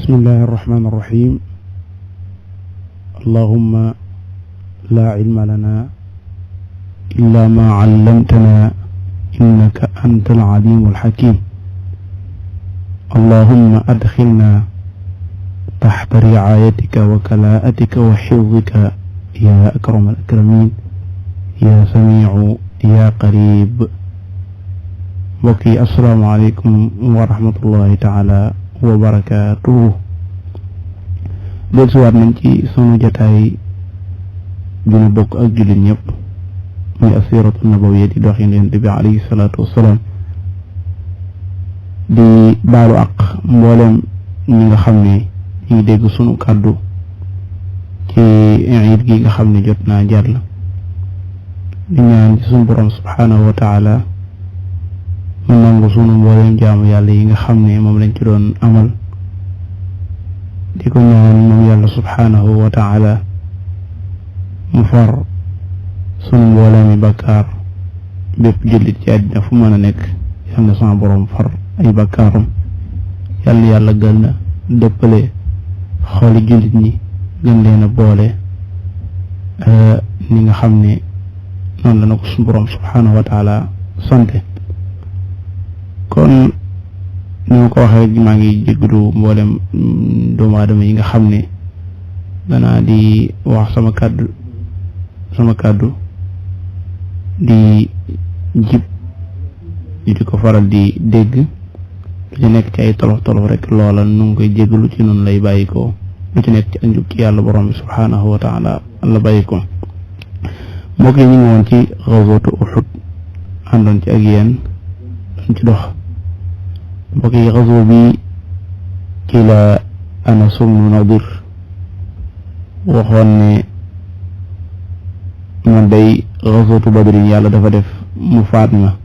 بسم الله الرحمن الرحيم اللهم لا علم لنا إلا ما علمتنا إنك أنت العليم الحكيم اللهم أدخلنا تحت رعايتك وكلاءتك وحفظك يا أكرم الأكرمين يا سميع يا قريب بقي السلام عليكم ورحمة الله تعالى wa barakaatuhu del suwaat nañ ci sunu jataay bi ñu bokk ak jullit ñëpp muy asiratu nabawiyya di doxin Yonent bi alayhi salaatu wassalaam di baalu ak mboolem ñi nga xam ne ñu ngi dégg sunu kàddu ci iid gi nga xam ne jot naa jàll di ñaan ci sunu borom subhaanahu wa taala mu nangu sunu mboolem jaamu yàlla yi nga xam ne moom lañ ci doon amal di ko ñaan moom yàlla subhaanahu wa taala mu far sunu mboolemi bakkaar bépp jullit ci àddina fu mën a nekk yal na sama borom far ay bakkaaram yàlla gën na dëppale xooli jullit ñi gën leen a boole ni nga xam ne noonu la na ko sunu borom subhaanahu wa taala sante kon ni ma ko waxee maa ngi jégalu mboolem doomu aadama yi nga xam ne danaa di wax sama kàddu di jib ñu di ko faral di dégg lu ci nekk ci ay tolof tolof rek loola nu ngi koy jégalu ci noonu lay bàyyi ko lu ci nekk ci ak njub ci yàlla borom bi subhaanahu wa taala la bàyyi ko mbokk yi ñu ngi woon ci ghazwatu Uhud àndoon ci ak yéen doon ci dox mbokk yi xaswa bi ci la Anas ibn Nadir waxoon ne man day xaswatu Badrin yàlla dafa def mu faat ma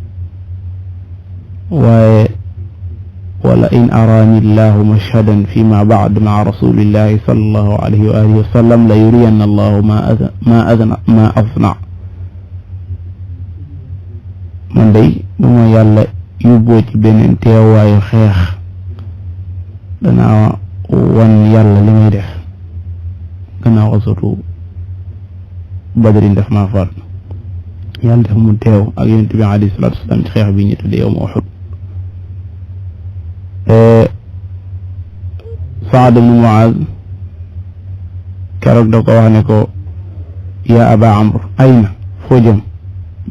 waaye wala in araani llahu mashhadan fi ma ba'd ma'a rasulillahi sallallahu alayhi wa alihi wa sallam la yuriyanna allahu ma asna man day bu ma yàlla yóbboo ci beneen teewaayu xeex danaa wan yàlla li may def gannaaw xasatu Badrin def maa faat yàlla def mu teew ak Yonent bi alayhi salaatu wasalaam ci xeex bi ñu tuddee yawmu Uhud Saad ibn Muaz keroog da ko wax ne ko yaa Aba Amr ayna foo jëm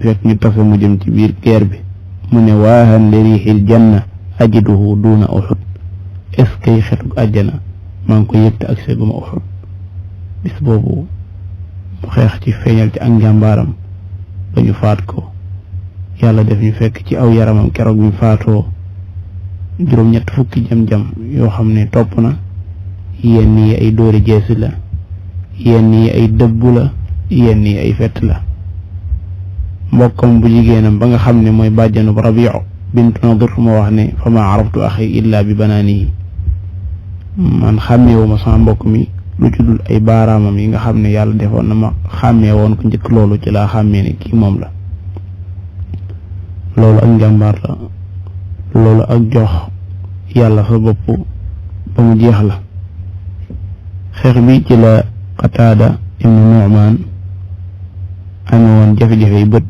fekk ñu tase mu jëm ci biir guerre bi mu ne waahan li riixil janna ajiduhu duuna Uhud est-ce que xetuk àjjana maa ngi ko yëgte ak seguma Uhud bis boobu mu xeex ci feeñal ci ak njàmbaaram ba ñu faat ko yàlla def ñu fekk ci aw yaramam keroog bi faatoo juróom-ñett fukki jam-jam yoo xam ne topp na yenn yi ay dóori jeesi la yenn yi ay dëbbu la yenn yi ay fett la mbokkam bu jigéenam ba nga xam ne mooy bàjjanu Rabi'u bint Nadir moo wax ne fa ma araftu axi illa bi banaanihi man xàmmeewuma sama mbokk mi lu ci dul ay baaraamam yi nga xam ne yàlla defoon na ma xàmmee woon ko njëkk loolu ci laa xàmmee ne kii moom la loolu ak njàmbaar la loolu ak jox yàlla sa bopp ba mu jeex la xeex bi ci la Qataada ibnu Nu'maan amee woon jafe-jafe yi bët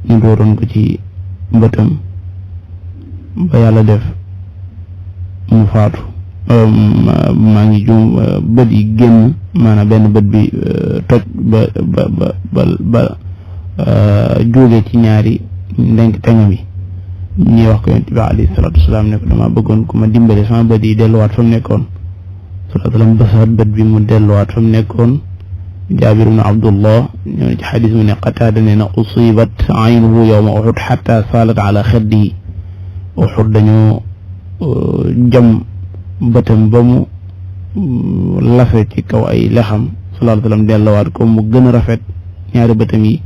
ñu dooroon ko ci bëtam ba yàlla def mu faatu maa ngi juum bët yi génn maanaam benn bët bi toj ba jóge ci ñaari ndenk teŋam yi ñuy wax ko Yonent bi alayhi salaatu wasalaam ne ko dama bëggoon ku ma dimbale sama bët yi delluwaat fa mu nekkoon salaatu wasalaam basaat bët bi mu delluwaat fa mu nekkoon Jaabir ibn Abdullah ñoo ci xadis mu ne Qataada nee na usibat aynuhu yawma Uhud xatta saalat ala xaddihi Uhud dañoo jam bëtam ba mu lafe ci kaw ay lexam sallallahu alayhi wa sallam delluwaat ko mu gën a rafet ñaari bëtam yi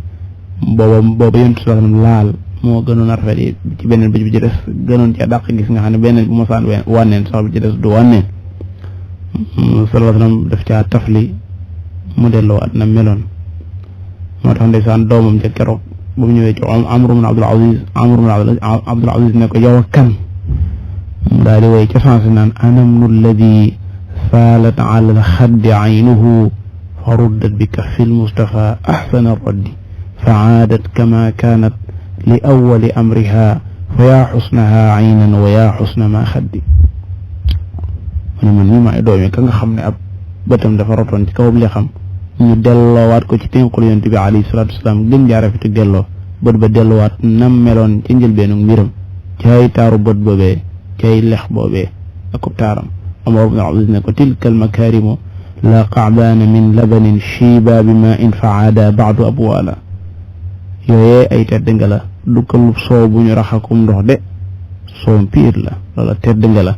booba Yonent sallallahu alayhi wa sallam laal moo gënoon a rafet yi ci beneen bët bi ci des gënoon ci dàq gis nga xam ne beneen bu mosaan wànneen sax bi ci des du wànneen sallallahu alayhi wa sallam daf caa tafli mu delluwaat na meloon moo tax ndeysaan doomam ca keroog ba mu ñëwee ci Amr ibn Abdul Aziz ne ko yow kan mu daal di way ca sansi naan ana ibnu alladi saalat ala alxaddi aynuhu fa ruddat bi kaffi almustafa axsana raddi fa aadat kama kaanat li awali amriha fa yaa xusnaha aynan wa yaa xusna ma xaddi mu ne man mii maay doomi ka nga xam ne ab bëtam dafa rotoon ci kaw li xam ñu delloowaat ko ci tenqul yonent bi alayhi salaatu wasalaam gën jaa rafet delloo bët ba delluwaat nam meloon ci njëlbeenu mbiram cay taaru bët boobee cay lex boobee akub taaram Umar ibn Abdul ne ko tilka almakaarimu la qacbaana min labanin shiiba bi ma in faada baadu abwaala yooyee ay tedd nga la du këlub soow bu ñu raxakum ndox de soow piir la loola tedd nga la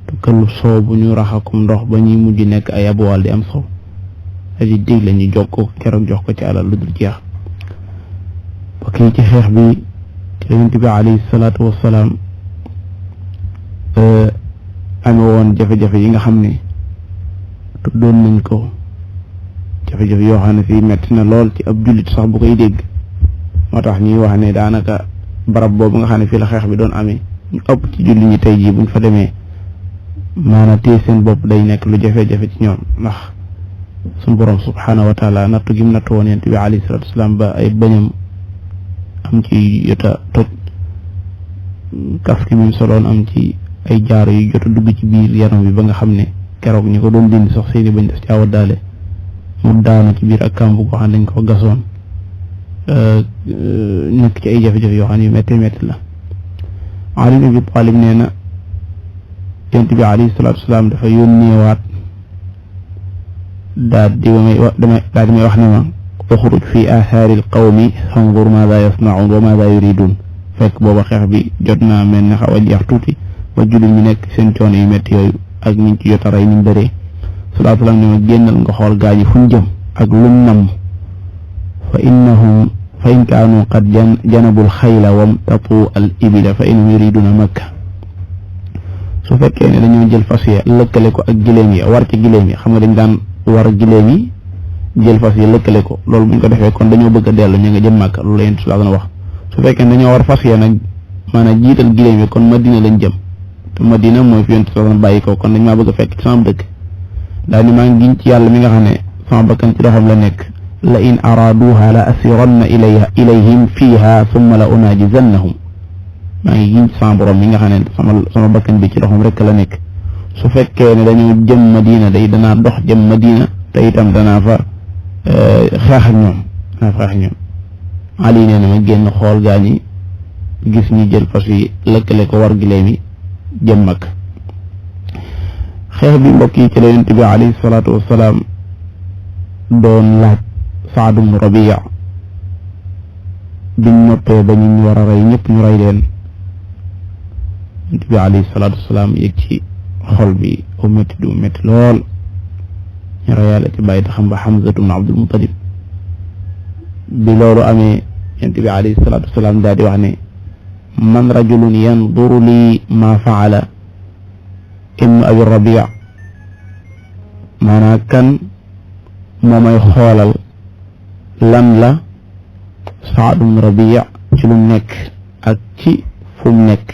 du këlub soow bu ñu raxakum ndox ba ñuy mujj nekk ay abwaal di am soow aji dig la ñu jox ko keroog jox ko ci alal lu dul jeex bokk yi ci xeex bi ci Yonent bi alayhi salaatu wassalaam ame woon jafe-jafe yi nga xam ne tuddoon nañ ko jafe-jafe yoo xam ne fii metti na lool ci ab jullit sax bu koy dégg moo tax ñuy wax ne daanaka barab boobu nga xam ne fii la xeex bi doon amee ñu ëpp ci jullit ñi tey jii buñ fa demee maanaam téye seen bopp day nekk lu jafe-jafe ci ñoom ndax suñu borom subhaanahu wa taala nattu gi mu nattu woon Yonent bi alayhi salaatu wasalaam ba ay bañam am ci yota toj kaf ki mu soloon am ci ay jaaro yu jot a dugg ci biir yaram bi ba nga xam ne keroog ñi ko doon dindi sax seeni bañ def ci awa daale mu daanu ci biir ak kàmb goo xam ne dañ ko gasoon nekk ci ay jafe-jafe yoo xam ne yu métti métti la Ali ibn Abi Talib nee na Yonent bi alayhi salaatu wasalaam dafa yónneewaat daal di may wax ne ma uxruj fi aathaari alqawmi fanzur maada yasnaun wa maada yuridun fekk booba xeex bi jot naa mel ne xaw a jeex tuuti ba jullit ñu nekk seen coono yu métti yooyu ak ñi ci jot a rey niñ bëree salaatu salaam ne ma génnal nga xool gaañi fuñ jëm ak luñ namm fa in kaanu qad janabul xayla wamtatu al ibila fa innahum yuriduna makka su fekkee ne dañoo jël fas ya lëkkale ko ak giléem yi war ci giléem yi xam nga dañ daan war giléem yi jël fas ya lëkkale ko loolu buñ ko defee kon dañoo bëgg a dellu ñu nga jëm Makka loolu la yéen su la wax su fekkee ne dañoo war fas ya nag maanaam jiital giléem yi kon Madina lañ jëm te Madina mooy fi yéen su la bàyyi ko kon dañ maa bëgg a fekk ci sama dëkk daal ni maa ngi giñ ci yàlla mi nga xam ne sama bakkan ci loxoom la nekk la in araaduha la asiranna ilayhim fiiha summa la unaajizannahum maa ngi giñ ci sama borom mi nga xam ne sama bakkan bi ci loxoom rek la nekk su fekkee ne dañoo jëm Madina day danaa dox jëm Madina te itam danaa fa xeex ak ñoom Ali nee na ma génn xool gaa ñi gis ñu jël fas yi lëkkale ko war gileem yi jëm Makka xeex bi mbokk yi ci la Yonent bi alayhi salaatu wassalaam doon laaj Saad ibn Rabia biñ noppee ba ñu war a rey ñëpp ñu rey leen Yonent bi alayhi salaatu wassalaam yëg ci xol bi au métti du métti lool ñu reyaale ci bàyyi taxam ba Hamza ibn Abdul Muttalib bi loolu amee Yonent bi alayhi salaatu wasalaam daal di wax ne man rajulun yanduru lii ma faala ibnu abi Rabia maanaam kan moo may xoolal lan la Saad ibn Rabia ci lu mu nekk ak ci fu mu nekk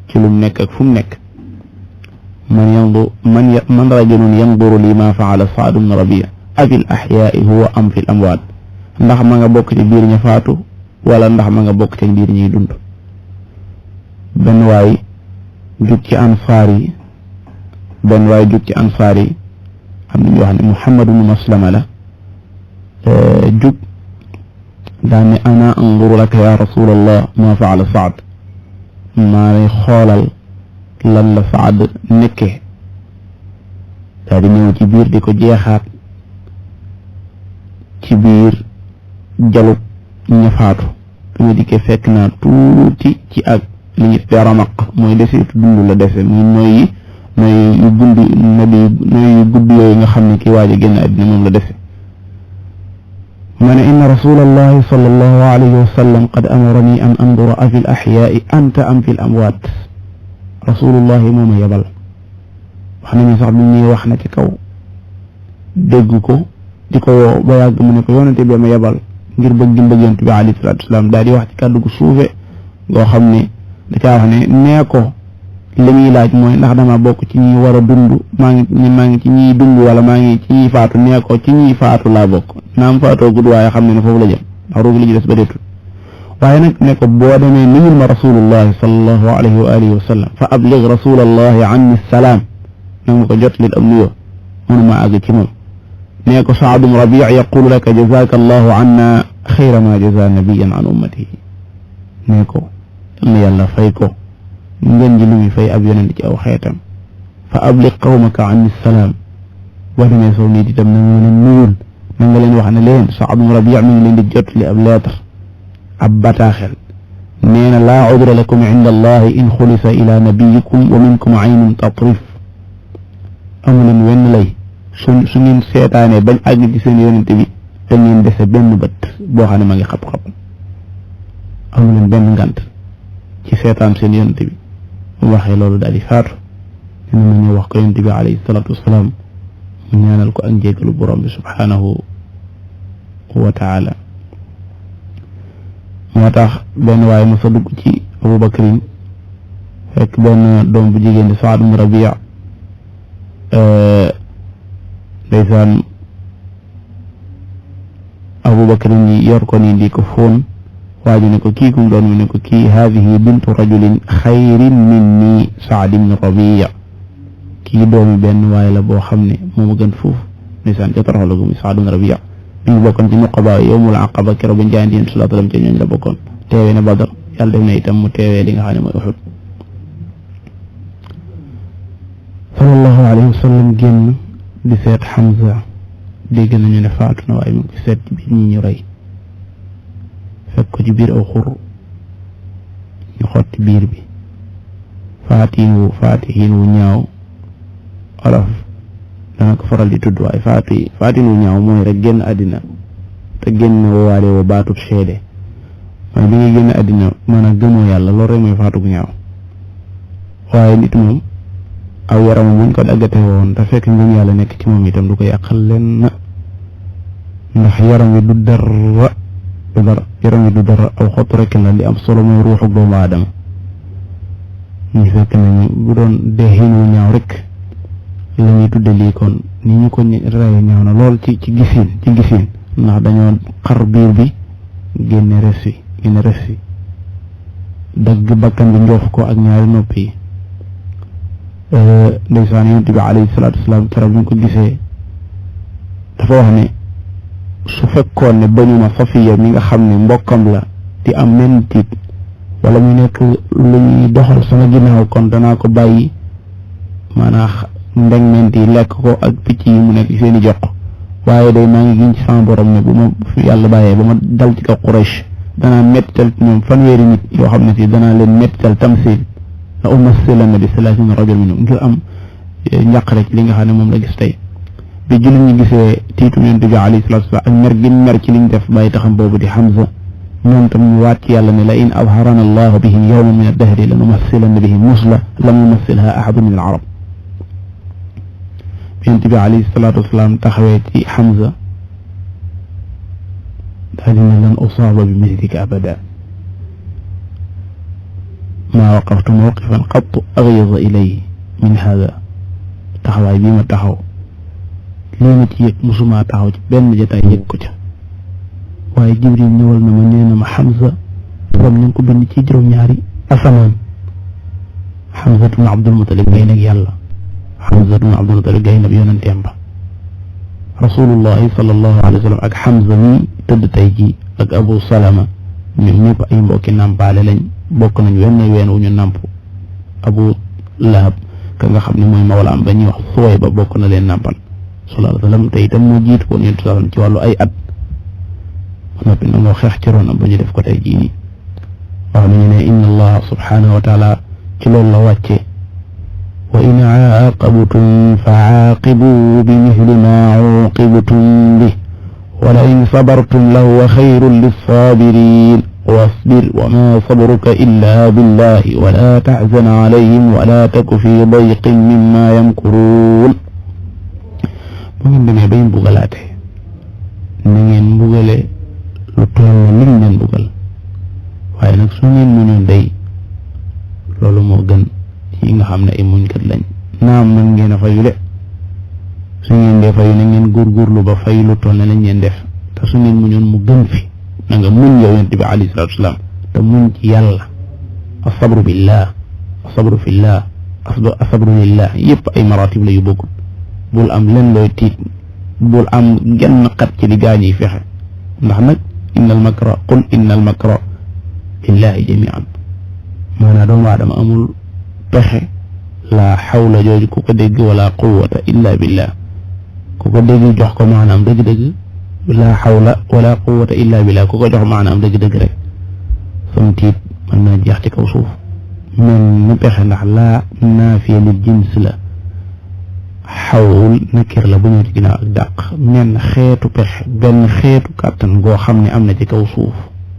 ci lu mu nekk ak fu mu nekk man rajulun yanduru li ma faala Saad ibn Rabia afi l axyaai huwa am fi l amwaat ndax ma nga bokk ci biir ña faatu wala ndax ma nga bokk ci biir ñuy dund benn waay jug ci ansaar yi am nañu wax ne Muhammad ibn Maslama la jug daan ne ana anduru laka ya rasulallah ma faala Saad maa lay xoolal lan la Saad nekkee daal di ñëw ci biir di ko jeexaat ci biir jalub ñafaatu fi ma dikkee fekk naa tuuti ci ak li ñu te ramaq mooy deseetu dund la dese muy nooy yu gudd yooyu nga xam ne ki waaj a génn àddina moom la dese ma ne inna rasulallahi sallallahu alayhi wa sallam qad amarani an andura afi l axyaai anta am fi l amwaat rasulullahi mooma yebal wax nañu sax bi ñuy wax na ci kaw dégg ko di ko woo ba yàgg mu ne ko yonente bi ma yebal ngir bëgg gi bëgg yonente bi alayhi salaatu wasalaam daal di wax ci kàddu gu suufe goo xam ne da caa wax ne nee ko li muy laaj mooy ndax dama bokk ci ñi war a dund maa ngi ci ñiy dund wala maa ngi ci ñiy faatu nee ko ci ñiy faatu laa bokk naam faatoo gudd waaye xam ne foofu la jëm ndax ruugi li ci des ba deetul waaye nag ne ko boo demee nuyul ma rasulullahi sallallahu alayhi wa alihi wa sallam fa ablig rasulallahi anni salaam nag ma ko jot lil am nuyoo mënuma àgg ci moom nee ko Saad ibn Rabi' yaqulu laka jazaka allahu anna xayra ma jaza nabiyan an ummatihi nee ko na yàlla fay ko ngeen ji lu muy fay ab yonent ci aw xeetam fa ablig qawmaka anni salaam boo demee soo nit itam na nga leen nuyul na nga leen wax ne leen Saad ibn Rabi' mi ngi leen di jot li ab lettre ab bataaxel nee na laa udra lakum inda allahi in xulisa ila nabiyikum wa minkum aynun tatrif amu leen wenn lay su ngeen seetaanee bañ àgg ci seen yonent bi te ngeen dese benn bët boo xam ne ma ngi xab-xab amu leen benn ngant ci seetaan seen yonent bi mu waxee loolu daal di faatu dina ma ñëw wax ko yonent bi alayhi salaatu wasalaam mu ñaanal ko ak njéggalu borom bi subhaanahu wa taala moo tax benn waaye mos a dugg ci Abu Bakrin fekk benn doom bu jigéen di Saad ibn Rabi' ndeysaan Abu Bakrin yi yor ko nii di ko fóon waaju ne ko kii kum doon mu ne ko kii haadihi bintu rajulin xayrin minni Saad ibn Rabi' kii doomi benn waaye la boo xam ne moo ma gën foofu ndeysaan ca toroxla gu muy Saad ibn Rabi' bi ñu bokkoon ci nuqaba yawmul aqaba keroog ba jaayante Yonent sallallahu alayhi wa sallam ca ñooñ la bokkoon teewee na Badar yàlla def na itam mu teewee li nga xam ne mooy Uhud sallallahu alayhi wa sallam génn di seet Hamza dégg nañu ne faatu na waaye mu ngi seet ci biir ñi ñu rey fekk ko ci biir aw xur ñu xotti biir bi faatihin wu ñaaw olof dana ko faral di tudd waaye faatin wu ñaaw mooy rek génn àddina te génn woowaale woo baatub seede mooy bi ngay génn àddina maanaam gëmoo yàlla loolu rek mooy faatu gu ñaaw waaye nit moom aw yaram muñ ko daggate woon te fekk ngëm yàlla nekk ci moom itam du ko yàqal leen ndax yaram wi du dara aw xottu rek la li am solo mooy ruuxu doomu aadama ñu fekk nañu bu doon deexin wu ñaaw rek la ñuy tudde lii kon ni ñu ko reye ñaaw na lool ci gisin ndax dañoo xar biir bi génne res wi dagg bakkan bi njoof ko ak ñaari nopp yi ndeysaan Yonent bi alayhi salaatu wasalaam keroog ñu ko gisee dafa wax ne su fekkoon ne bañu ma Safiya mi nga xam ne mbokkam la di am menn tiit wala mu nekk lu ñuy doxal sama ginnaaw kon danaa ko bàyyi maanaam ndegment yi lekk ko ak picc yi mu nekk seeni jox waaye day maa ngi giñ ci sama borom ne bu ma yàlla bàyyee ba ma dal ci kaw Quraysh danaa mettital ci ñoom fanweeri nit yoo xam ne si danaa leen mettital tamsil la umassilanna bi salaasina rajul minhum ngir am njàqare ci li nga xam ne moom la gis tey bi jullit ñi gisee tiitu Yonent bi alayhi salaatu wa salaam ak mer gi mer ci liñ def bàyyi taxam boobu di Hamza ñoom tam ñu waat ci yàlla ne la in abharana allahu bihi yawman min ad-dahri la numassilanna bihi musla lam yumassilha ahadun min al-arab Yonent bi alayhi salaatu wa salaam taxawee ci Hamza daal dina lan usaaba bi mislika abada maa waqaftu mawqifan qattu aghyadha ilayhi min hada taxawaay bii ma taxaw lii ma ci yëg musuma taxaw ci benn jotaay yëg ko ca waaye Jibril ñëwal na ma nee na ma Hamza borom nañ ko bind ci juróom-ñaari asamaan Hamza ibn Abdul Muttalib gay nag yàlla Hamza ibn Abdul Muttalib gay nag yonenteem ba rasulullahi sallallahu alayhi wa sallam ak Hamza mi tëdd tey ji ak Abu Salama ñoom ñëpp ay mbokki nàmpaale lañ bokk nañ ween wu ñu nàmp Abu Lahab ka nga xam ne mooy mawlaam ba ñuy wax Suwayba bokk na leen nàmpal sallallahu alayhi wa sallam te itam moo jiitu woon Yonent sallam ci wàllu ay at noppi na moo xeex ci ronam ba ñu def ko tey jii nii wax nañu ne inna allaha subhanahu wa taala ci loolu la wàcce wa in aaqabtum fa aaqibu bi mithli ma uqibtum bi wa la in sabartum lahuwa xayrun lissabirin wasbir wa ma sabruka illa billahi wa la tahzan alayhim wa la taku fi dayqin mimma yamkurun bu ngeen demee bay mbugalaate na ngeen mbugale lu toll na liñ leen mbugal waaye nag su ngeen mënoon day loolu moo gën yi nga xam ne ay muñkat lañ naam man ngeen a fayu de su ngeen dee fayu na ngeen góorgóorlu ba fayu lu toll ne lañ leen def te su ngeen muñoon mu gën fi na nga muñ yow yonent bi alayhi salaatu wasalaam te muñ ci yàlla asabru billah asabru fillah asabru lillah yëpp ay maratib la yu bokkul bul am leen looy tiit bul am genn xat ci li gaañ yi fexe ndax nag innal makra qul innal makra lillahi jamian maanaam doomu aadama amul pexe la xawla jooju ku ko dégg wala quwwata illa billah ku ko dégg jox ko maanaam dëgg-dëgg la xawla wala quwwata illa billah ku ko jox maanaam dëgg-dëgg rek sam tiit mën naa jeex ci kaw suuf men nu pexe ndax laa naafiya lil jins la xawul nakir la bu ñu ci ginnaaw ak dàq men xeetu pexe benn xeetu kàttan goo xam ne am na ci kaw suuf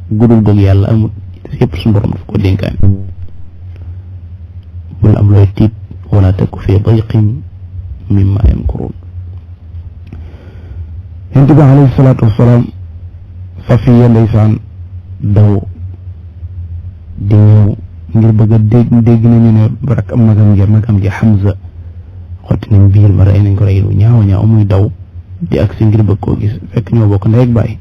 gudul goog yàlla amul yëpp suñu borom daf ko dénkaane bul am looy tiit wala takku fi dayqin mimma yamkurun yonent bi alayhi salaatu wasalaam Safiya ndeysaan daw di ñëw ngir bëgg a dégg nañu ne rak am magam ji Hamza xotti nañ biir ba rey nañ ko rey lu ñaaw muy daw di ak si ngir bëgg koo gis fekk ñoo bokk ndey ak baay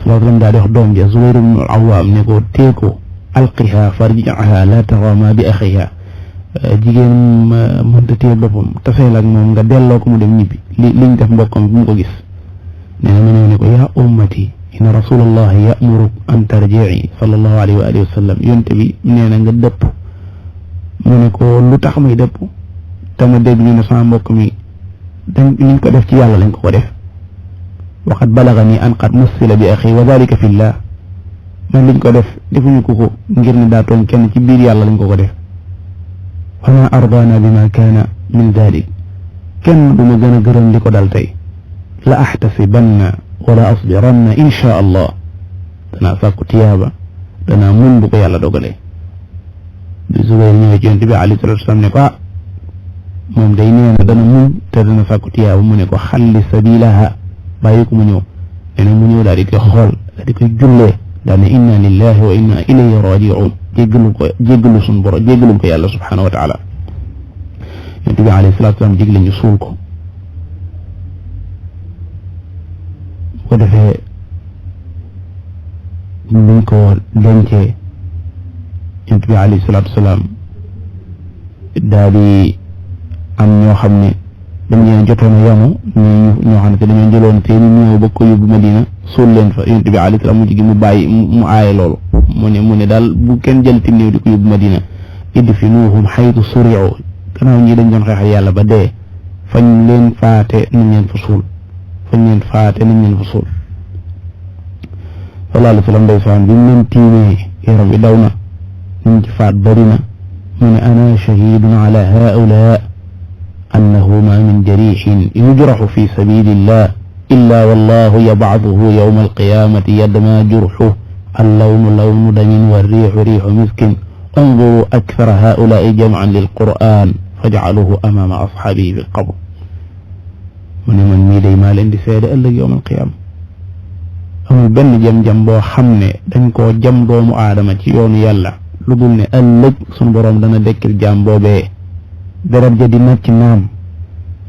sallallahu alayhi wa sallam daal di wax doom ja Zubayr ibn al-Awwam ne ko tee ko alqiha farji'aha la tarama bi akhiha jigéen mënta téye boppam taseel ak moom nga delloo ko mu dem ñibbi liñ def mbokkam bu mu ko gis nee na mu ne ko yaa ummati inna rasulallahi ya'muru an tarji'i sallallahu alayhi wa alihi wa sallam yonte bi nee na nga dëpp mu ne ko lu tax muy dëpp te ma dégg ñu ne sama mbokk mi liñ ko def ci yàlla lañ ko def waqad balagani an qad mussila bi axi wa dalika fillah man liñ ko def defuñu ko ngir ne daa tooñ kenn ci biir yàlla lañ ko def wa ma ardana bima kaana min dalik kenn du ma gën a gërëm li ko dal tey la ahtasibanna wala asbiranna insha allah danaa sàkku tiyaaba danaa mun bu ko yàlla dogalee bi Zubayr ñëwee ci yonent bi alayhi salaatu wasalaam ne ko moom day nee na dana muñ te dana sàkku tiyaaba mu ne ko xalli sabilaha bàyyi ko mu ñëw nee na mu ñëw daal di koy xool daal di koy jullee daal ne inna lillahi wa inna ilayhi raji'un jéggalu suñu borom jéggalu ko yàlla subhanahu wa taala yonent bi alayhi salaatu wasalaam digle ñu suul ko bu ko defee buñ ko dencee yonent bi alayhi salaatu wasalaam daal di am ñoo xam ne dañ leen jotoon a yamu ñoo xam ne te dañoo jëloon te ñu ñëw ba ko yóbbu Madina suul leen fa yonent bi alayhi salaam mu jigi mu bàyyi mu aaye loolu mu ne daal bu kenn jël ti néew di ko yóbbu Madina idfinuhum haythu suri'u gannaaw ñi dañ doon xeexal yàlla ba dee fañ leen faate nañ leen fa suul sallallahu alayhi wa sallam ndeysaan bi mu leen tiimee yaram bi daw na ñu ci faat bari na mu ne ana shahidun ala haula annahu ma min jarixin yujraxu fi sabilillah illa wallahu yabcaduhu yawma alqiyamati yadma jurxu allawnu lawnu damin walriixu riixu miskin انظروا أكثر هؤلاء جمعا للقرآن فاجعلوه أمام أصحابه في القبر من ميدي ما leen di seede ëllëg yawm alqiyama amul benn jam-jam boo xam ne dañ koo jam doomu aadama ci yoonu yàlla lu dul ne ëllëg sunu boroom dana dekkil jaam boobee deret ja di nàcc naam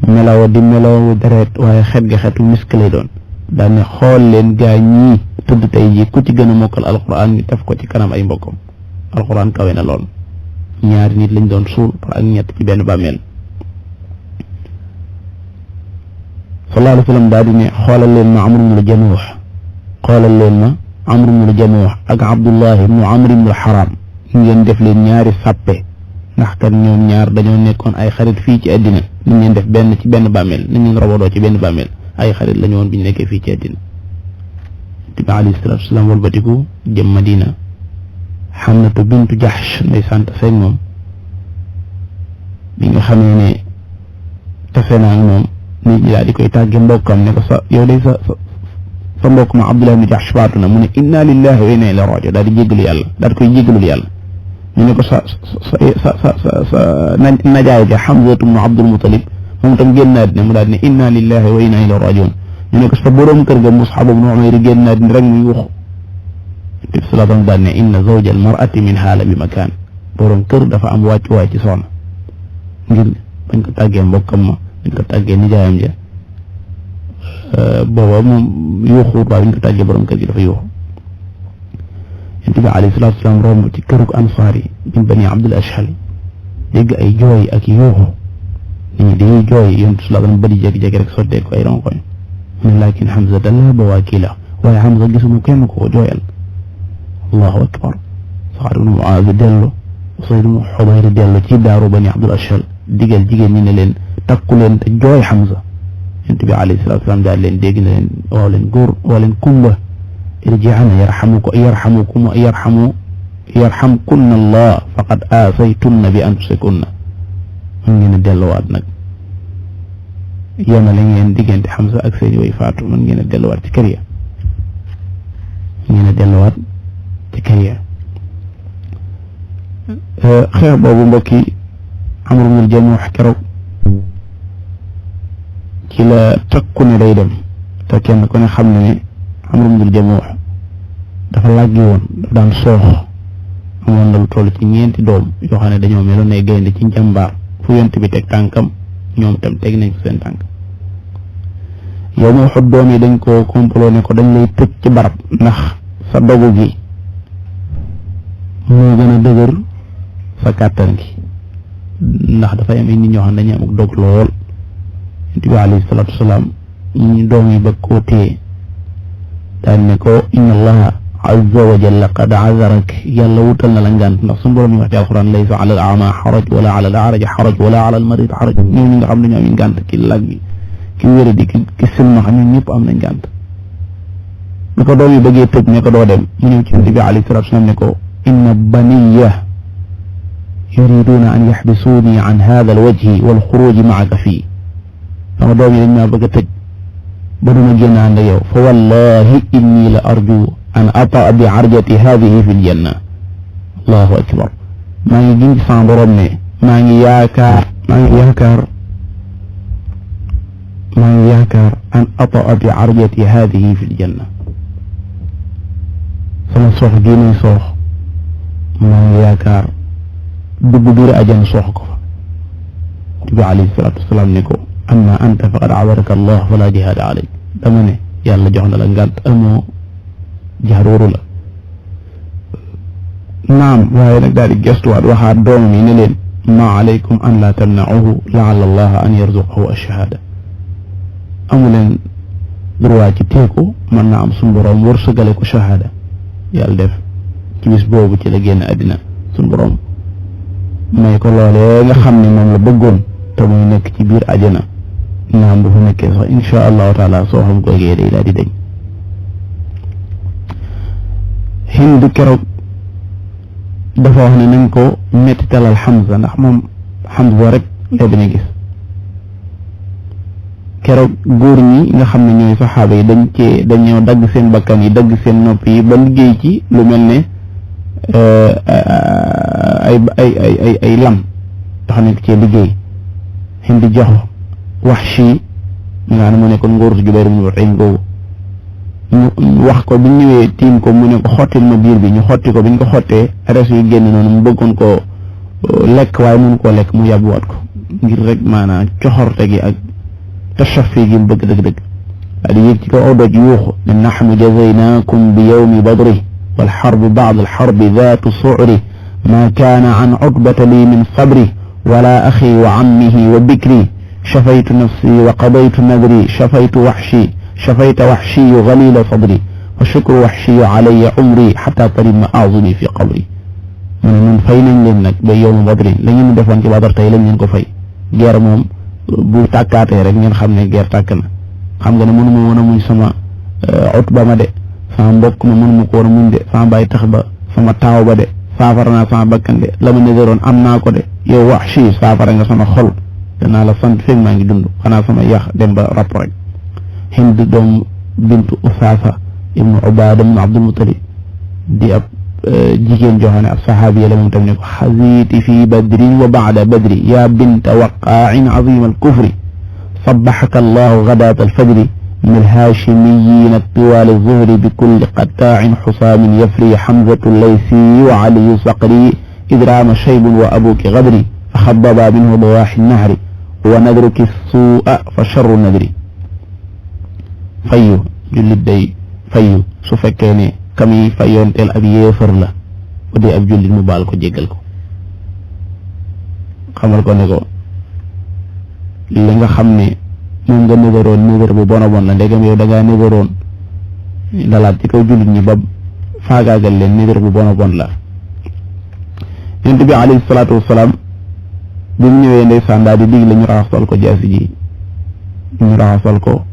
melaw di melaw deret waaye xet ga xetu misk lay doon daal ne xool leen gaa ñii tudd tey ji ku ci gën a mokkal alquran ñu def ko ci kanam ay mbokkam alquran kawe na lool ñaari nit lañ doon suul ak ñett ci benn bàmmeel sallallahu alayhi wa sallam daal di ne xoolal leen ma Amr ibn al-Jamuh Amr ibn al-Jamuh ak Abdullah ibn Amr ibn al-Haram ngeen def leen ñaari sàppe ndax kat ñoom ñaar dañoo nekkoon ay xarit fii ci àddina niñ leen def benn ci benn bàmmeel niñ leen robodoo ci benn bàmmeel ay xarit lañu woon bi ñu nekkee fii ci àddina bi alayhi salaatu wa salaam walbatiku jëm Madina Hamnatu bintu Jahsh nday sant seeg moom bi nga xamee ne tase naa moom nit ñi daal di koy tàgge mbokkam ne ko yow day sa mbokk ma Abdullah ibn Jahsh faatu na mu ne inna lillahi wa inna ilayhi raji'un daal di jéggalu yàlla daal di koy jéggalul yàlla ñu ne ko sa najaay ja Hamza ibn Abdul Muttalib moom tam génnaat ne mu daal ne inna lillahi wa inna ilayhi raji'un ñu ne ko sa borom kër ga Mus'ab ibn Umayr génnaat rek muy wax sallallahu daal ne inna zawja al mar'ati min haala bi makaan borom kër dafa am wàccuwaay ci soxna ngir bañ ko tàggee mbokkam ma bañ ko tàggee nijaayam ja booba moom yuuxuwut waaye bañ ko tàggee borom kër gi dafa yuuxu. Yonent bi alayhi salaatu wasalaam romb ci kërug ansaar yi min bani Abdul Ashhal dégg ay jooy ak yuuxu nit ñi dañuy jooy Yonent bi sallallahu alayhi wasallam bari jékki-jékki rek sottee ko ay ronkoñ mu ne laakin Hamza dalla ba waa kii la waaye Hamza gisuma kenn ko jooyal. allahu akbar. Saad ibn Muaaz dellu Usayd ibn Hudayr dellu ci daaru bani Abdul Ashhal digal jigéen ñi ne leen takku leen te jooy Hamza. Yonent bi alayhi salaatu wasalaam daal leen dégg na leen waaw leen góor waaw leen kumba irji'na yarhamkunna Allah faqad aasaytunna bi anfusikunna mën ngeen a delluwaat nag yemale ngeen diggante Hamza ak seen way faatu mën ngeen a delluwaat ci kër ya xeex boobu mbokki Amr ibn Jamuh keroog ci la takku ne day dem te kenn ku ne xam ne Amr ibn Jamuh dafa làggi woon daf daan soox amoon na lu toll ci 4 doom yoo xam ne dañoo meloon ne gaynde ci njàmbaar fu Yonent bi teg tànkam ñoom tam teg nañ ko seen tànk. yow mu Uhud doom yi dañ ko complot ne ko dañ lay tëj ci barab ndax sa dogu gi moo gën a dëgër sa kàttan gi ndax dafay am ay nit ñoo xam ne dañuy am ak dog lool. Yonent bi alayhi salaatu wasalaam ñu doom yi bëgg koo téye daal ne ko inna allaha azza wa jalla qad azarak yàlla wutal na la ngànt ndax suñu borom yi wax ci alquran laysa ala al a'ma xaraj wala ala al a'raj xaraj wala ala al marid xaraj ñoom ñi nga xam ne ñoo am ngànt ki lag bi ki wéradi ki silmaxa ñun ñëpp am nañ ngànt. bi ko doom yi bëggee tëj ne ko doo dem mu ñëw ci Yonent bi alayhi salaatu wasalaam ne ko inna baniya yuriduna an yaxbisuuni an hada al wajhi wal xuruji maaka fii sama doom yi dañ maa bëgg a tëj ba duma génn ànd ak yow fa wallahi inni la arju an ataa bi arjati hadihi fi ljanna. allahu akbar. maa ngi gën sama borom ne maa ngi yaakaar an ataa bi arjati hadihi fi ljanna. sama soox gi muy soox maa ngi yaakaar dugg biir ajana soox ko fa. Nabi alayhi salaatu wasalaam ne ko amma anta faqad awaraka allah fala jihaada alayk dama ne yàlla jox na la ngànt amoo jihaad waru la. naam waaye nag daal di gestuwaat waxaat doomam yi ne leen ma alaykum an la tamna'uhu la'alla allah an yarzuqahu ash-shahaada amu leen droit ci teeku mën naa am suñu borom wërsëgale ko shahaada. yàlla def ci bis boobu ci la génn àddina suñu borom may ko loolee nga xam ne moom la bëggoon te muy nekk ci biir àjjana naam bu fa nekkee sax insha allahu taala soo xam googee day daal di dañ. Hind keroog dafa wax ne nañ ko mettitalal Hamza ndax moom Hamza rek lay bañ a gis. keroog góor ñi nga xam ne ñooy saxaaba yi dañoo dagg seen bakkan yi dagg seen nopp yi ba liggéey ci lu mel ne ay lam tax nekk ci liggéey. Hind jox Wahshi mi nga xam ne mu nekkoon ngóor su Jubayr ibn Mut'im googu ñu wax ko bi ñu ñëwee tiim ko mu ne ko xottil ma biir bi ñu xotti ko bi ñu ko xottee res yu génn noonu mu bëggoon koo lekk waaye mënu koo lekk mu yàbbuwaat ko ngir rek maanaam coxorte gi ak tashafi gi mu bëgg dëgg-dëgg di yëg ci kaw aw doj yuuxu ne nahnu jazaynaakum bi yawmi badri wal harbu ba'da al harbi zaatu su'ri ma kaana an utbata li min sabri wala axi wa ammihi wa bikri shafaytu nafsi wa qadaytu nadri shafaytu Wahshi galila sadri wa shukru Wahshi alayya umri xata tarimma a'zumi fi qabri. mu ne ñun fay nañ leen nag ba yawmu badri la ñu defoon ci Badar tey lañ leen ko fay. guerre moom bu tàkkaatee rek ngeen xam ne guerre tàkk na xam nga ne mënu ma woon a muñ sama Utba ma de sama mbokk ma mënu ma ko woon a muñ de sama bàyyi tax ba sama taaw ba de saafara naa sama bakkan de la ma nëgëroon am naa ko de yow Wahshi saafara nga sama xol danaa la sant feeg maa ngi dund xanaa sama yax dem ba rapp rek. Hind doom bintu Usaasa ibnu Ubaada ibnu Abdul Muttalib di ab jigéen joo xam ne ab saxaabiya la moom tam ne ko xaziiti fi badrin wa ba'da badri yaa binta waqaa'in azima al-kufri sabbaxaka allahu gadaata al-fajri min al-haashimiyiina tiwaali az-zuhri bi kulli qattaa'in xusaamin yafri Hamzatu laysi wa aliyu saqri idraama shaybun wa abuki gadri taxababa minhu dawaaxi nahri wa nadruki suua fa charru nadri fayu jullit day fayu su fekkee ne kami fayoonteel ab yéefar la bu dee ab jullit mu baal ko jéggal ko xamal ko ne ko li nga xam ne moom nga nëgaroon nëgar bu bon a bon la ndegam yow da ngaa nëgaroon dalaat ci kaw jullit ñi ba faagaagal leen nëgar bu bon a bon la yonent bi alayhi salaatu wasalaam bi mu ñëwee ndeysaan daal di digle ñu raxasal ko jaasi ji ñu raxasal ko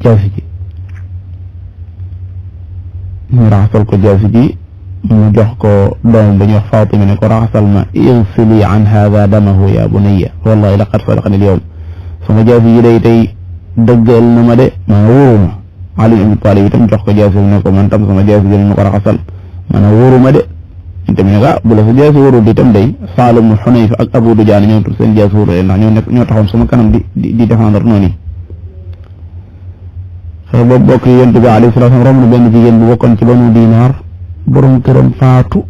jaasi ji ñu raxasal ko jaasi ji mu jox ko doom ba ñu wax Faatima ne ko raxasal ma igsili an hada damahu ya bunayya wallahi laqad sadaqani al-yawm sama jaasi ji day tey dëggal na ma de ma wóoruma Ali ibn Talib itam jox ko jaasi ne ko man tam sama jaasi ji ma ko raxasal man wóoruma de itam ne bu la sa jaasi wóorul di itam day Saalum Xunayf ak Abu Dujaan ñoo tur seen jaasi wóorul ndax ñoo taxoon sama kanam di défendre noonu xëy boobu bokk yonent bi alayhi salaam romb na benn jigéen bu bokkoon ci Banu Dinaar borom këram faatu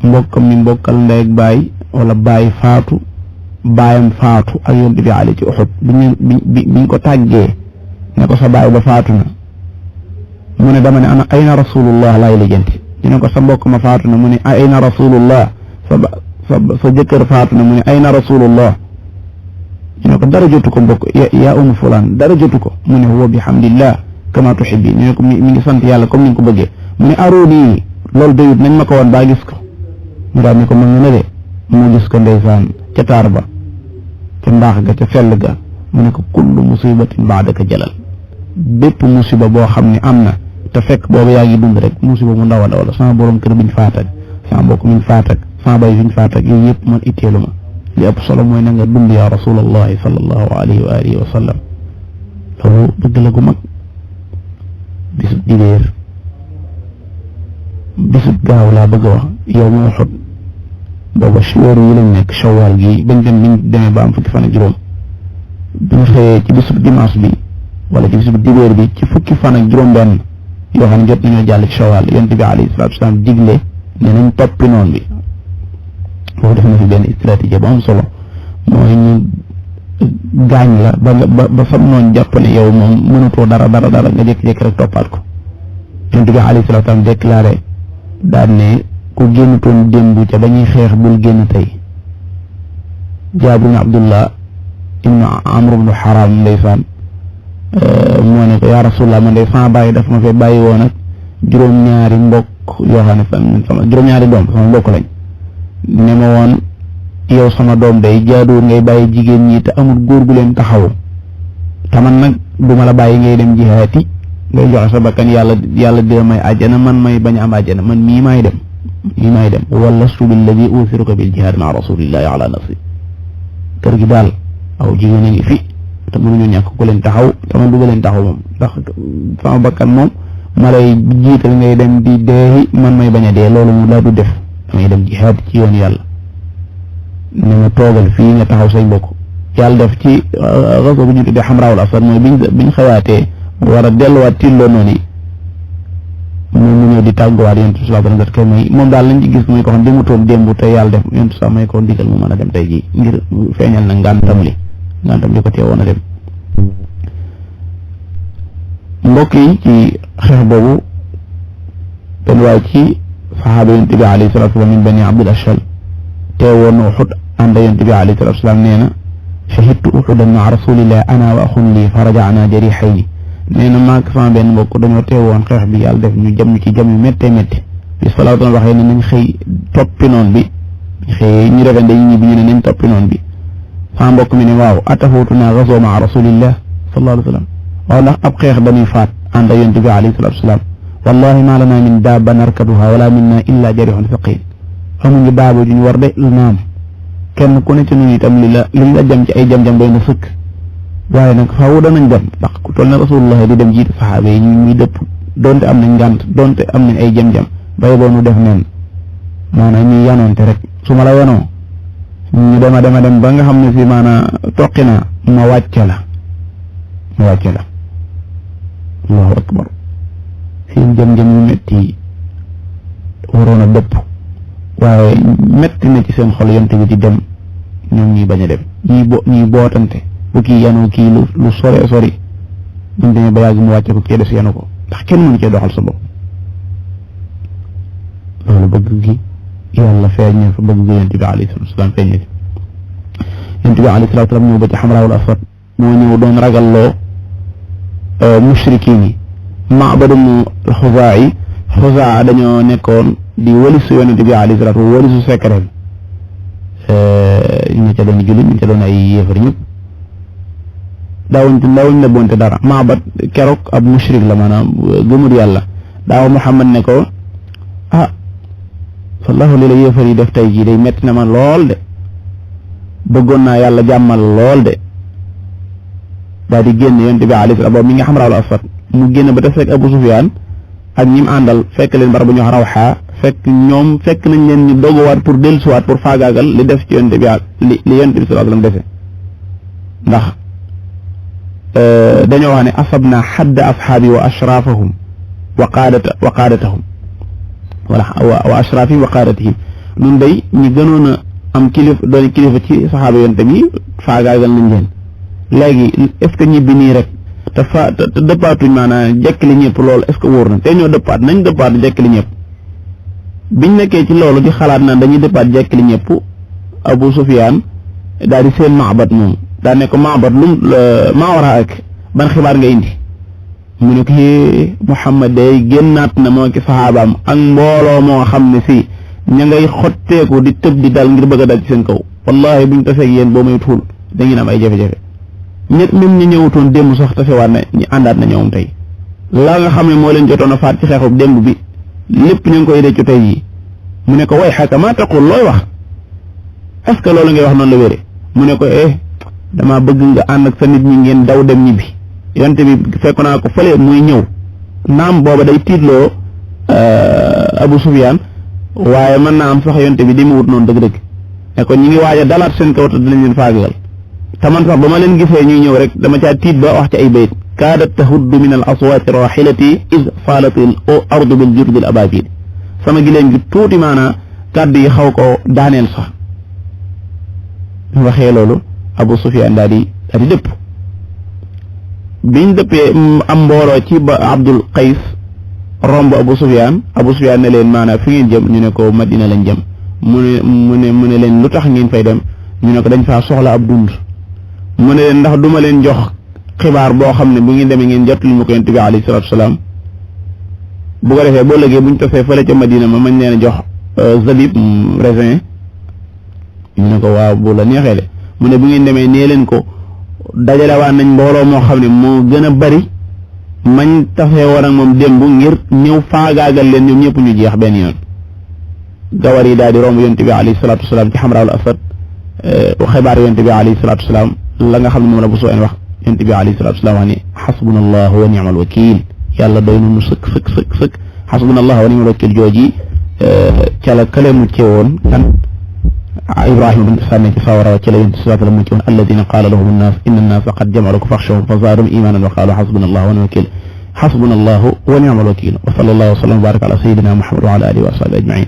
mbokkam mi mbokkal ndey ak baay wala baay faatu baayam faatu ak yonent bi ali ci Uhud biñ ko tàggee ne ko sa baay ba faatu na mu ne dama ne ana ayna rasulullah laay lijjanti ñu ne ko sa mbokk ma faatu na mu ne ayna rasulullah sa jëkkër faatu na mu ne ayna rasulullah ñu ne ko dara jotu ko mbokk yaa fulaan dara jotu ko mu ne huwa bihamdillah kama tuhibbi ñu ne ko mi ngi sant yàlla comme ni nga ko bëggee mu ne aruni loolu doyut nañ ma ko woon baa gis ko mu daal ni ko mën nga ne de mu gis ko ndeysaan ca taar ba ca mbaax ga ca sell ga mu ne ko kullu musibatin baadaka jalal bépp musiba boo xam ne am na te fekk boobu yaa ngi dund rek musiba mu ndaw a ndaw la sama borom kër biñ faat ak sama mbokk miñ faat ak sama bay fiñ faat ak yooyu yëpp man itteelu ma li ëpp solo mooy na nga dund yaa rasulallahi sallallahu alayhi wa alihi wa sallam loolu dëgg la gu mag bisub dibéer bisub gaaw laa bëgg a wax yow moo xot booba weeru yi lañ nekk shawwal gi bañ demee ba am fukki fan ak juróom biñ xëyee ci bisub dimanche bi wala ci bisub dibéer bi ci fukki fan ak juróom benn yoo xam ne jot nañoo jàll ci shawwal yonent bi alayhi salaatu wasalaam digle ne nañ toppi noon bi foofu def na fi benn stratégie bu am solo mooy ñu gaañ la ba sam noonu jàpp ne yow moom mënatoo dara nga jékki-jékki rek toppaat ko yonent bi alayhi salaatu wasalaam déclaré daal ne ku génnutoon démb ca ba ñuy xeex bul génn tey Jaabir ibn Abdullah ibn Amr ibn Haram ndeysaan moo ne ko yaa Rasulullah man de sama bàyyi daf ma fee bàyyi woon ak juróom-ñaari mbokk yoo xam ne sama juróom-ñaari doom sama mbokk lañ ne ma woon yow sama doom day jaaduwul ngay bàyyi jigéen ñi te amul góor gu leen taxawu te man nag du ma la bàyyi ngay dem jihaati ngay joxe sa bakkan yàlla dina may àjjana man may bañ a am àjjana man mii maay dem wala su billadi usiruka bil jihaad maa rasulillahi ala nafsi kër gi daal aw jigéen a ngi fi te mënuñu ñàkk ku leen taxaw te man du leen taxaw moom ndax sama bakkan moom ma lay jiital ngay dem di dee man may bañ a dee loolu mu laa du def damay dem jihaad ci yoon yàlla ne ma toogal fii nga taxaw say mbokk yàlla def ci raso bi ñu tuddee xamraawul asad mooy biñ xawaatee war a delluwaat tilloo noonu yi moom mu ñëw di tàgguwaat yonent bi sallallahu alayhi wa sallam may moom daal lañ ci gis muy ko xam demutoon démb te yàlla def yonent sax may ko ndigal mu mën a dem tey jii ngir feeñal na ngantam li ko teewoon a dem mbokk yi ci xeex boobu benn waay ci saxaaba yonent bi alayhi salatu wasalam min bani abdul ashal teewoon na Uhud ànd yonent bi alayhi salatu wasalam nee na shahidtu uhudan maa rasulillah ana wa axun lii fa raja'na jarihayni nee na maag sama benn mbokk dañoo teewoon xeex bi yàlla def ñu jëm ci jëm yu méttee métti bi salaatu waxee ne nañ xëy toppi noon bi xëy ñu defende ñi bi ñu ne nañ toppi noon bi sama mbokk mi ne waaw atafuutunaa ghazwa maa rasulillah sallallahu alayhi wa sallam waaw ndax ab xeex dañuy faat ànd ak yonent bi alayhi salaatu wasalaam wallahi maa lanaa min daabba narkabuhaa wala minna illa jarihun saqiil amuñu daaba ju ñu war de naam kenn ku ne ci ñun itam li la jam ci ay jam-jam doy na sëkk waaye nag faaw danañ dem ndax ku toll ne rasulullah di dem jiitu saxaaba yi ñu muy dëpp donte am nañ ngànt donte am nañ ay jam-jam bay boo nu def neen maanaam ñuy yanoonte rek su ma la yanoo ñu dema dem ba nga xam ne si maanaam toqi naa ma wàcce la allahu akbar seen jam-jam yu metti waroon a dëpp waaye metti na ci seen xol yonte bi di dem ñoom ñuy bañ a dem ñuy bootante bu kii yanu kii lu sore sori buñ demee ba yàgg mu wàcce ko kii des yanu ko ndax kenn mënu cee doxal sa bopp loolu bëgg gi yàlla feeñee fa bëgg gi yonte bi alayhi salaatu wasalaam feeñee yonte bi alayhi salaatu wasalaam ñëw ba ci xamraawul aswad moo ñëw doon ragalloo mushrikiin yi Ma'badum Xuzaa dañoo nekkoon di walisu yonente bi alayhi salaatu walisu secret ñu ca doon jullit ñu ca doon ay yéefar ñëpp daawuñ ne bonte dara Ma'bad keroog ab mushrik la maanaam gëmul yàlla daaw Muhammad ne ko sallahu li la yéefar yi def tey jii day metti na ma lool de bëggoon naa yàlla jàmmal lool de daal di génn yonente bi alayhi salaatu mi nga xam raawul asfat mu génn ba def fekk Abu Sufyaan ak ñi mu àndal fekk leen barab bu ñu wax Rawha fekk nañ leen ñu doguwaat pour dellusiwaat pour faagaagal li def ci yonente bi li yonente bi sallallahu alayhi wasallam defe ndax dañoo wax ne asabna xadda ashaabi wa ashrafahum wa qaadatahum wa ashrafihim wa qaadatihim nun day ñi gënoon a am doon kilifa ci saxaaba yonente bi faagaagal nañ leen léegi est-ce que ñibbi nii rek te dëppaatuñ maanaam jekkili ñëpp loolu est-ce que wóor na te ñoo dëppaat nañ dëppaat jekkili ñëpp biñ nekkee ci loolu di xalaat naan dañuy dëppaat jekkili ñëpp Abu Sufyaan daal di seen Ma'bad moom daa ne ko Ma'bad maa war a ak ban xibaar nga indi mu ne ko Muhammad day génnaat na moo ki saxaabaam ak mbooloo moo xam ne si ña ngay xotteeku di tëb di dal ngir bëgg a dal ci seen kaw wallahi buñ taseeg yéen boo may tuul da ngeen am ay jafe-jafe même ñi ñëwutoon démb sax tasewaat na ñu àndaat na ñoom tey la nga xam ne moo leen jotoon a faat ci xeexub démb bi lépp ñu ngi koy réccu tey yi mu ne ko way xaka maa taqul looy wax est-ce que loolu ngay wax noonu la wére mu ne ko dama bëgg nga ànd ak sa nit ñi ngeen daw dem ñibbi yonte bi fekk naa ko fële muy ñëw naam booba day tiitloo Abu Sufyaan waaye mën naa am sax yonte bi di mu wut noonu dëgg-dëgg ne ko ñi ngi waaj a dalaat seen kaw te dinañ leen faagagal te man sax ba ma leen gisee ñuy ñëw rek dama caa tiit ba wax ci ay bayt kaadat tahuddu min al aswaati rahilati iz faalat al ardu bil jurdi al ababil sama gileem gi tuuti maanaa kàddu yi xaw ko daaneel sax ñu waxee loolu Abu Sufyaan daal di dëpp biñ dëppee am mbooloo ci ba Abdul Qays romb Abu Sufyaan ne leen maanaa fi ngeen jëm ñu ne ko Madina lañ jëm mu ne leen lu tax ngeen fay dem ñu ne ko dañ faa soxla ab dund mu ne leen ndax duma leen jox xibaar boo xam ne bu ngeen demee ngeen jot li mu ko yonent bi alayhi salaatu wasalaam bu ko defee boo lëgee buñ tasee fële ca Madina ma mañ leen jox zabib raisin ñu ne ko waaw bu la neexee de mu ne bu ngeen demee nee leen ko dajalewaan nañ mbooloo moo xam ne moo gën a bari mañ tasee woon ak moom démb ngir ñëw faagaagal leen ñoom ñëpp ñu jeex benn yoon gawar yi daal di romb yonent bi alayhi salaatu wasalaam ci xamraawul asad xibaar yonent bi alayhi salaatu wasalaam la nga xam ne moom la bu soo wax yonent bi alayhi salaatu wasalaam wax ne xasbuna allahu wa ni'mal wakiil yàlla doy nañu sëkk xasbuna allahu wa ni'mal wakiil jooji ca la kale mu woon kan Ibrahima buñ ko sànnee ci sawara ci la yonent sallallahu alayhi wa sallam mu ci woon alladina qaala lahum annaas inna annaasa qad jama'u lakum faxshawhum fa zaadahum imaanan wa qaalu xasbuna allahu wa ni'mal wakiil xasbuna allahu wa ni'mal wakiil wa sallallahu wa sallam wa baraka ala sayyidina Muhammad wa ala alihi wa ashabihi ajmain